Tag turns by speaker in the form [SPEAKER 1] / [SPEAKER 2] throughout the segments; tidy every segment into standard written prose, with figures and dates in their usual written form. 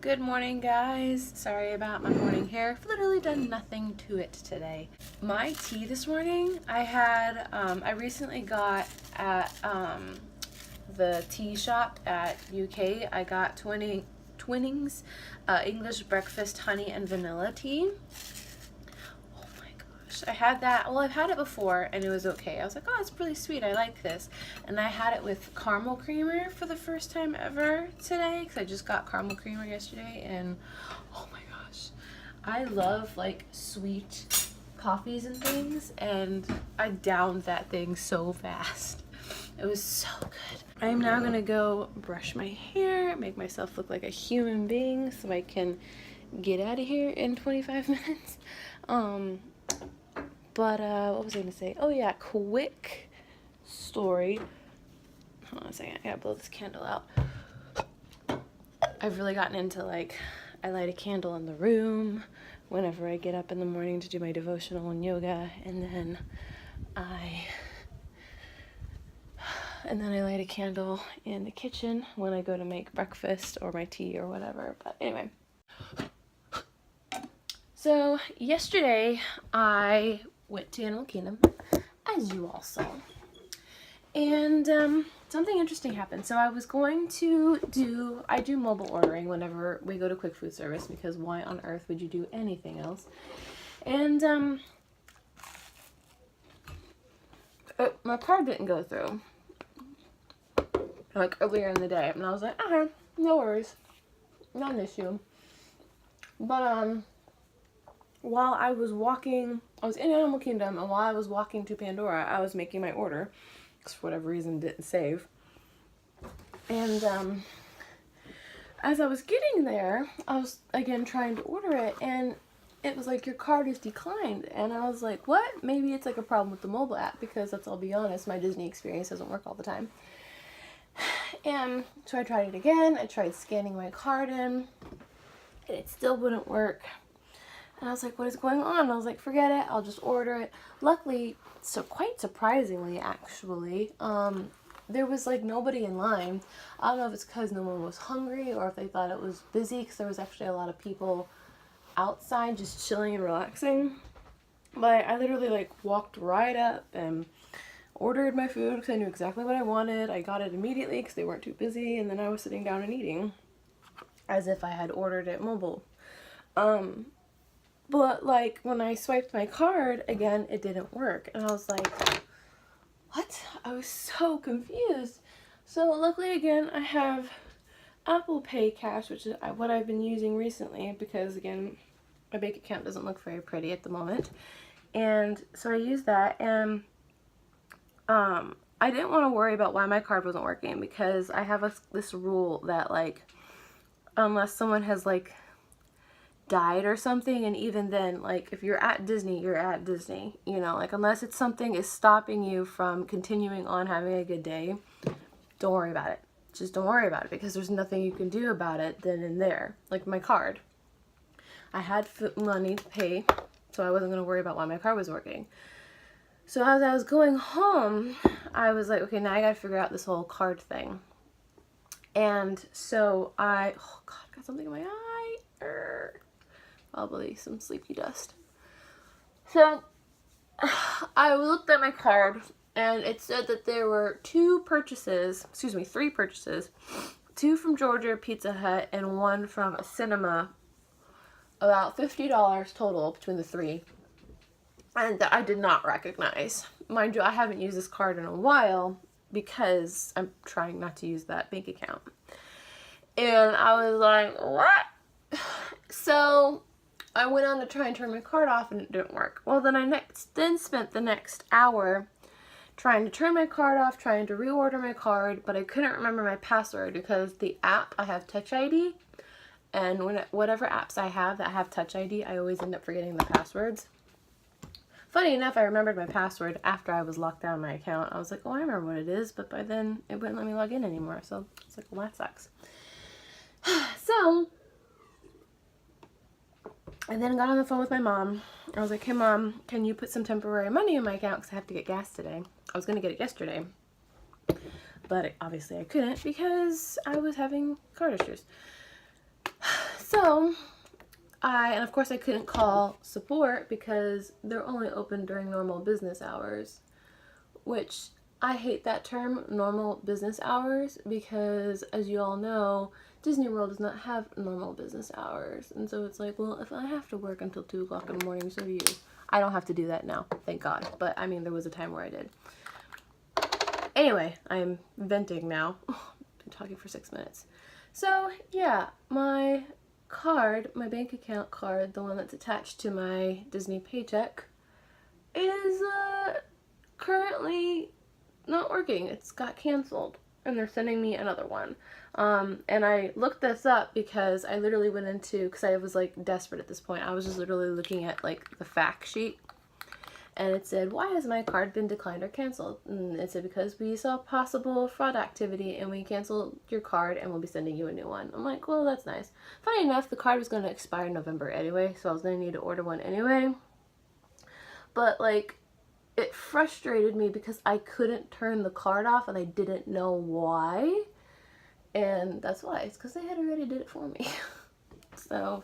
[SPEAKER 1] Good morning, guys. Sorry about my morning hair. I've literally done nothing to it today. My tea this morning, I recently got at the tea shop at UK. I got Twinings English breakfast honey and vanilla tea. Oh my gosh, I had that. Well, I've had it before and it was okay. I was like, oh, it's really sweet. I like this. And I had it with caramel creamer for the first time ever today because I just got caramel creamer yesterday, and oh my gosh, I love like sweet coffees and things, and I downed that thing so fast. It was so good. I am now gonna go brush my hair, make myself look like a human being so I can get out of here in 25 minutes. What was I gonna say? Oh yeah, quick story. Hold on a second, I gotta blow this candle out. I've really gotten into I light a candle in the room whenever I get up in the morning to do my devotional and yoga, and then I light a candle in the kitchen when I go to make breakfast or my tea or whatever. But anyway, so yesterday I went to Animal Kingdom, as you all saw, and something interesting happened. So I was going to I do mobile ordering whenever we go to quick food service, because why on earth would you do anything else? And my card didn't go through earlier in the day, and I was like, okay, no worries, not an issue. But while I was walking, I was in Animal Kingdom, and while I was walking to Pandora, I was making my order, because for whatever reason didn't save. And as I was getting there, I was again trying to order it, and it was like, your card is declined. And I was like, what? Maybe it's like a problem with the mobile app, because I'll be honest, my Disney experience doesn't work all the time. And so I tried it again. I tried scanning my card in, and it still wouldn't work. And I was like, what is going on? I was like, forget it, I'll just order it. Luckily, so quite surprisingly actually, there was like nobody in line. I don't know if it's because no one was hungry or if they thought it was busy, because there was actually a lot of people outside just chilling and relaxing. But I literally walked right up and ordered my food because I knew exactly what I wanted. I got it immediately because they weren't too busy, and then I was sitting down and eating as if I had ordered it mobile. But when I swiped my card again, it didn't work, and I was like, what? I was so confused. So luckily again, I have Apple Pay Cash, which is what I've been using recently, because again, my bank account doesn't look very pretty at the moment. And so I used that, and I didn't want to worry about why my card wasn't working, because I have this rule that unless someone has died or something, and even then, if you're at Disney, you're at Disney, you know, unless it's something is stopping you from continuing on having a good day, don't worry about it. Just don't worry about it, because there's nothing you can do about it then and there. Like my card, I had money to pay, so I wasn't going to worry about why my card was working. So as I was going home, I was like, okay, now I got to figure out this whole card thing. And so oh god, got something in my eye. Probably some sleepy dust. So I looked at my card, and it said that there were three purchases, 2 from Georgia Pizza Hut and 1 from a cinema, about $50 total between the 3, and that I did not recognize. Mind you, I haven't used this card in a while because I'm trying not to use that bank account. And I was like, what? So I went on to try and turn my card off, and it didn't work. Well, then I spent the next hour trying to turn my card off, trying to reorder my card, but I couldn't remember my password, because the app, I have Touch ID, and whatever apps I have that have Touch ID, I always end up forgetting the passwords. Funny enough, I remembered my password after I was locked out of my account. I was like, oh, I remember what it is, but by then it wouldn't let me log in anymore, so it's like, well, that sucks. So I then got on the phone with my mom. I was like, hey mom, can you put some temporary money in my account, because I have to get gas today. I was going to get it yesterday, but obviously I couldn't because I was having card issues. So and of course I couldn't call support because they're only open during normal business hours, which I hate that term, normal business hours, because as you all know, Disney World does not have normal business hours. And so it's like, well, if I have to work until 2 o'clock in the morning, so do you. I don't have to do that now, thank God. But I mean, there was a time where I did. Anyway, I'm venting now. Been talking for 6 minutes. So yeah, my card, my bank account card, the one that's attached to my Disney paycheck, is currently not working. It's got canceled and they're sending me another one. And I looked this up because I literally went into, because I was like desperate at this point, I was just literally looking at like the fact sheet, and it said, why has my card been declined or canceled? And it said, because we saw possible fraud activity and we canceled your card and we'll be sending you a new one. I'm like, well, that's nice. Funny enough, the card was going to expire in November anyway, so I was going to need to order one anyway. But like, it frustrated me because I couldn't turn the card off and I didn't know why. And that's why. It's because they had already did it for me. So,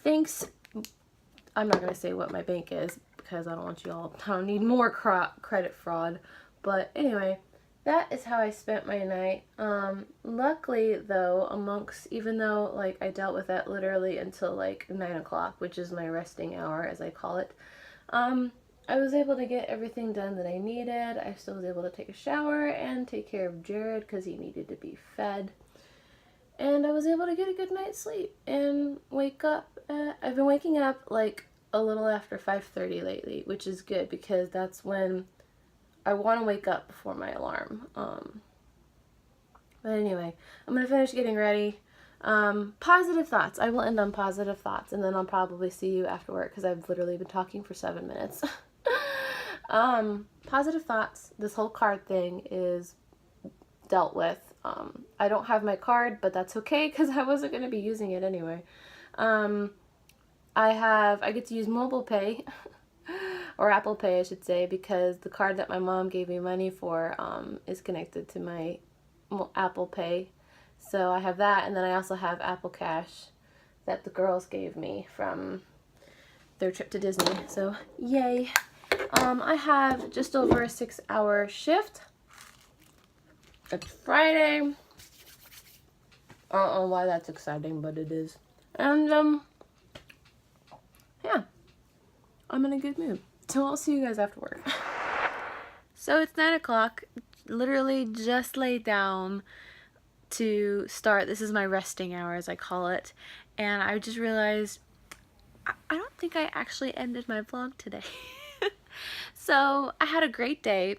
[SPEAKER 1] thanks. I'm not going to say what my bank is because I don't want you all, I don't need more credit fraud. But anyway, that is how I spent my night. Luckily though, even though like I dealt with that literally until like 9 o'clock, which is my resting hour as I call it, I was able to get everything done that I needed. I still was able to take a shower and take care of Jared because he needed to be fed. And I was able to get a good night's sleep and wake up. I've been waking up like a little after 5:30 lately, which is good because that's when I want to wake up before my alarm. But anyway, I'm going to finish getting ready. Positive thoughts. I will end on positive thoughts and then I'll probably see you after work because I've literally been talking for 7 minutes. Positive thoughts. This whole card thing is dealt with. I don't have my card, but that's okay because I wasn't going to be using it anyway. I get to use mobile pay or Apple Pay, I should say, because the card that my mom gave me money for is connected to my Apple Pay. So I have that, and then I also have Apple Cash that the girls gave me from their trip to Disney. So yay. I have just over a 6-hour shift. It's Friday. I don't know why that's exciting, but it is. And yeah, I'm in a good mood. So I'll see you guys after work. So it's 9 o'clock. Literally just laid down to start. This is my resting hour, as I call it. And I just realized I don't think I actually ended my vlog today. So I had a great day.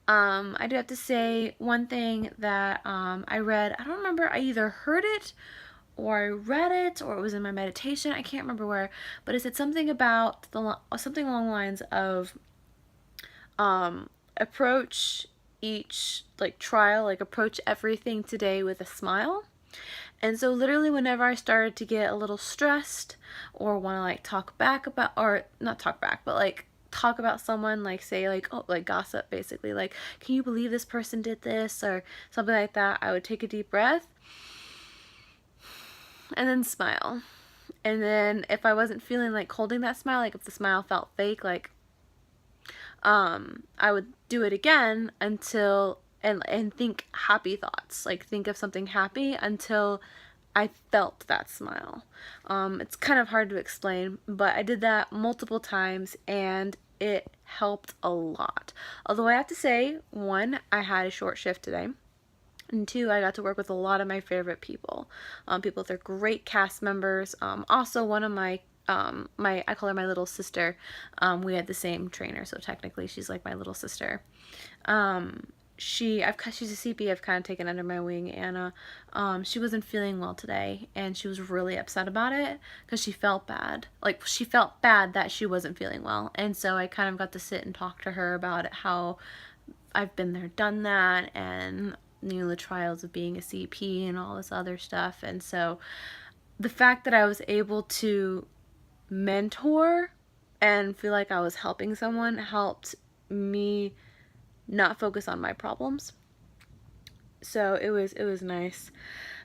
[SPEAKER 1] I do have to say one thing that I read. I don't remember. I either heard it or I read it or it was in my meditation. I can't remember where, but it said something about something along the lines of approach each trial, approach everything today with a smile. And so literally whenever I started to get a little stressed or want to talk back about, or not talk back, but talk about someone, say gossip basically, can you believe this person did this or something like that, I would take a deep breath and then smile. And then if I wasn't feeling like holding that smile, if the smile felt fake, I would do it again until and think happy thoughts, think of something happy until I felt that smile. It's kind of hard to explain, but I did that multiple times and it helped a lot. Although I have to say, 1, I had a short shift today, and 2, I got to work with a lot of my favorite people. People that are great cast members. Also, one of my I call her my little sister. We had the same trainer, so technically she's like my little sister. She's a CP I've kind of taken under my wing, and she wasn't feeling well today, and she was really upset about it because she felt bad. She felt bad that she wasn't feeling well, and so I kind of got to sit and talk to her about it, how I've been there, done that, and the trials of being a CP and all this other stuff. And so the fact that I was able to mentor and feel like I was helping someone helped me not focus on my problems. So it was nice.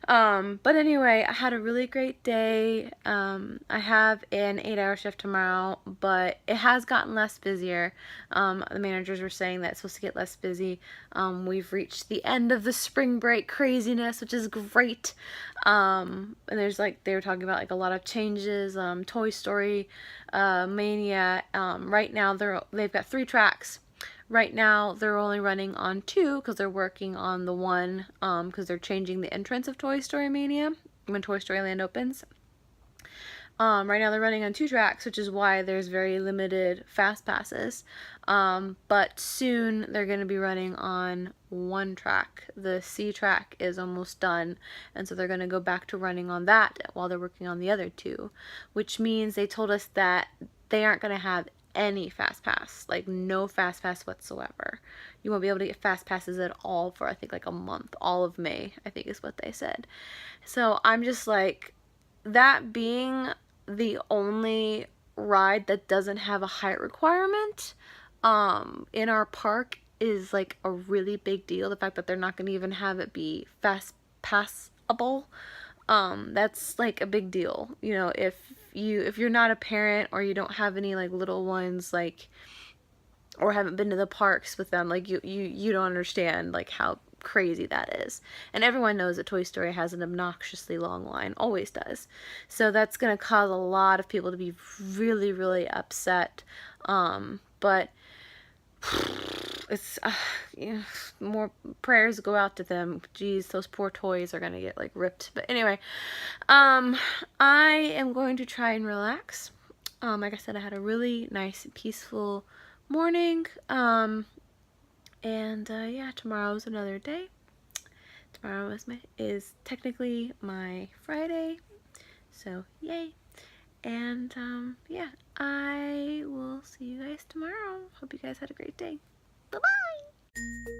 [SPEAKER 1] But anyway, I had a really great day. I have an 8-hour shift tomorrow, but it has gotten less busier. The managers were saying that it's supposed to get less busy. We've reached the end of the spring break craziness, which is great. And there's like, they were talking about like a lot of changes, Toy Story, Mania. Right now they've got 3 tracks. Right now, they're only running on 2 because they're working on the one because they're changing the entrance of Toy Story Mania when Toy Story Land opens. Right now, they're running on 2 tracks, which is why there's very limited fast passes. But soon, they're going to be running on 1 track. The C track is almost done, and so they're going to go back to running on that while they're working on the other 2, which means they told us that they aren't going to have any fast pass, like no fast pass whatsoever. You won't be able to get fast passes at all for I think like a month, all of May, I think is what they said. So I'm just like, that being the only ride that doesn't have a height requirement in our park is like a really big deal. The fact that they're not going to even have it be fast passable, that's like a big deal. You know, if you're not a parent or you don't have any like little ones, like, or haven't been to the parks with them, like you don't understand like how crazy that is. And everyone knows that Toy Story has an obnoxiously long line, always does. So that's going to cause a lot of people to be really, really upset. But it's you know, more prayers go out to them. Geez, those poor toys are gonna get like ripped. But anyway, I am going to try and relax. Like I said, I had a really nice peaceful morning. Yeah, tomorrow's another day. Tomorrow is technically my Friday, so yay. And yeah, I will see you guys tomorrow. Hope you guys had a great day. Bye-bye!